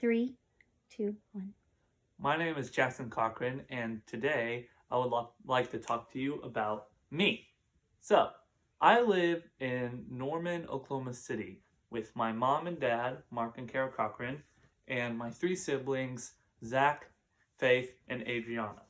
Three, two, one. My name is Jackson Cochran, and today I would like to talk to you about me. So, I live in Norman, Oklahoma City with my mom and dad, Mark and Kara Cochran, and my three siblings, Zach, Faith, and Adriana.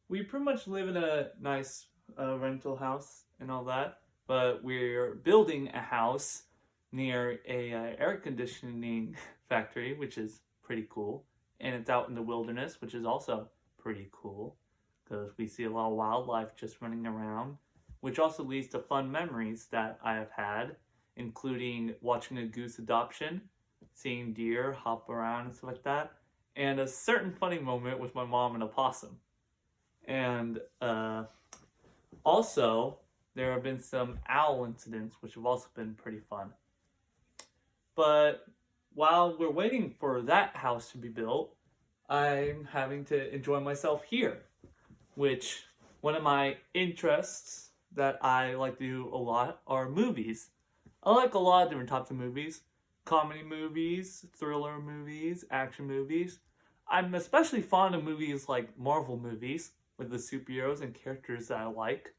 We pretty much live in a nice rental house and all that, but we're building a house near a air conditioning factory, which is pretty cool, and it's out in the wilderness, which is also pretty cool because we see a lot of wildlife just running around, which also leads to fun memories that I have had, including watching a goose adoption, seeing deer hop around and stuff like that, and a certain funny moment with my mom and a possum. And also, there have been some owl incidents, which have also been pretty fun. But while we're waiting for that house to be built, I'm having to enjoy myself here, which one of my interests that I like to do a lot are movies. I like a lot of different types of movies: comedy movies, thriller movies, action movies. I'm especially fond of movies like Marvel movies with the superheroes and characters that I like.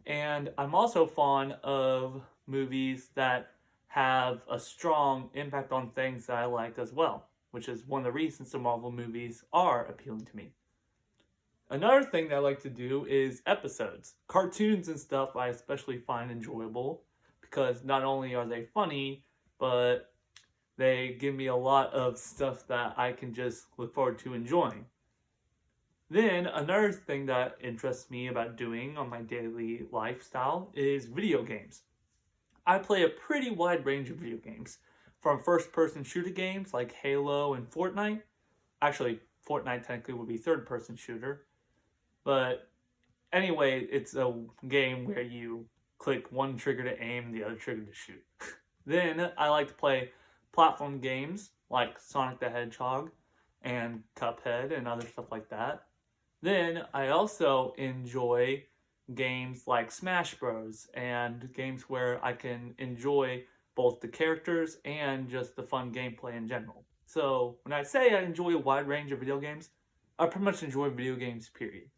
And I'm also fond of movies that have a strong impact on things that I like as well, which is one of the reasons the Marvel movies are appealing to me. Another thing that I like to do is episodes. Cartoons and stuff I especially find enjoyable because not only are they funny, but they give me a lot of stuff that I can just look forward to enjoying. Then another thing that interests me about doing on my daily lifestyle is video games. I play a pretty wide range of video games, from first-person shooter games like Halo and Fortnite. Actually, Fortnite technically would be third-person shooter, but anyway, it's a game where you click one trigger to aim, the other trigger to shoot. Then I like to play platform games like Sonic the Hedgehog and Cuphead and other stuff like that. Then I also enjoy games like Smash Bros. And games where I can enjoy both the characters and just the fun gameplay in general. So when I say I enjoy a wide range of video games, I pretty much enjoy video games, period.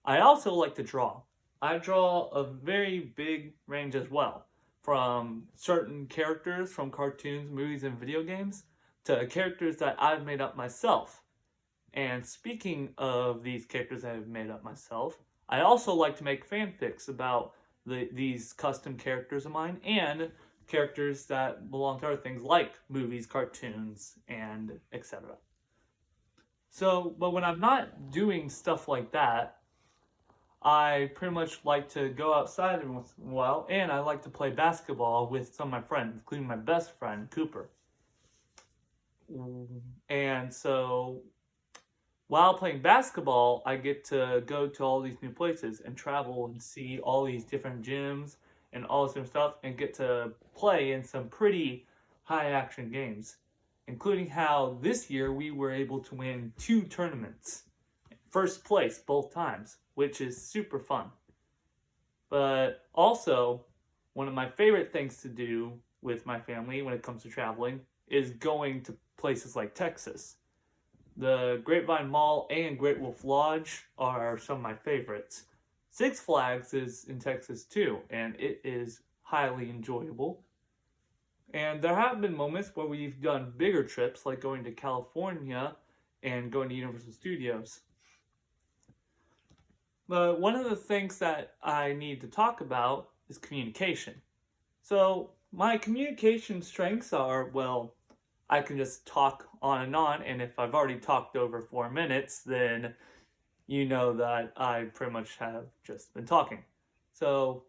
I also like to draw. I draw a very big range as well, from certain characters from cartoons, movies, and video games to characters that I've made up myself. And speaking of these characters that I've made up myself, I also like to make fanfics about these custom characters of mine and characters that belong to other things like movies, cartoons, and etc. So, but when I'm not doing stuff like that, I pretty much like to go outside every once in a while, and I like to play basketball with some of my friends, including my best friend, Cooper. And so while playing basketball, I get to go to all these new places and travel and see all these different gyms and all this different stuff and get to play in some pretty high action games, including how this year we were able to win 2 tournaments. First place both times, which is super fun. But also, one of my favorite things to do with my family when it comes to traveling is going to places like Texas. The Grapevine Mall and Great Wolf Lodge are some of my favorites. Six Flags is in Texas too, and it is highly enjoyable. And there have been moments where we've done bigger trips, like going to California and going to Universal Studios. But one of the things that I need to talk about is communication. So my communication strengths are, well, I can just talk on, and if I've already talked over 4 minutes, then you know that I pretty much have just been talking. So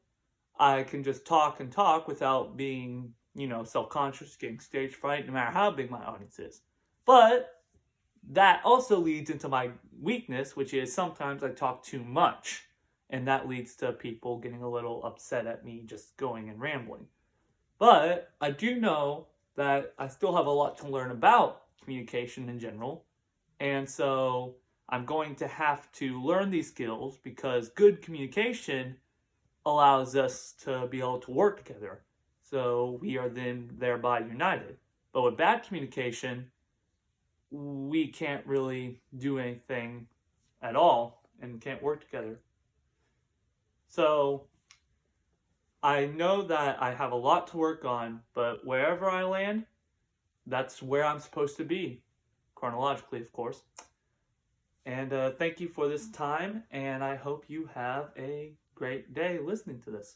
I can just talk and talk without being, self-conscious, getting stage fright, no matter how big my audience is. But that also leads into my weakness, which is sometimes I talk too much, and that leads to people getting a little upset at me just going and rambling. But I do know that I still have a lot to learn about communication in general. And so I'm going to have to learn these skills because good communication allows us to be able to work together. So we are then thereby united. But with bad communication, we can't really do anything at all and can't work together. So I know that I have a lot to work on, but wherever I land, that's where I'm supposed to be, chronologically, of course. And thank you for this time, and I hope you have a great day listening to this.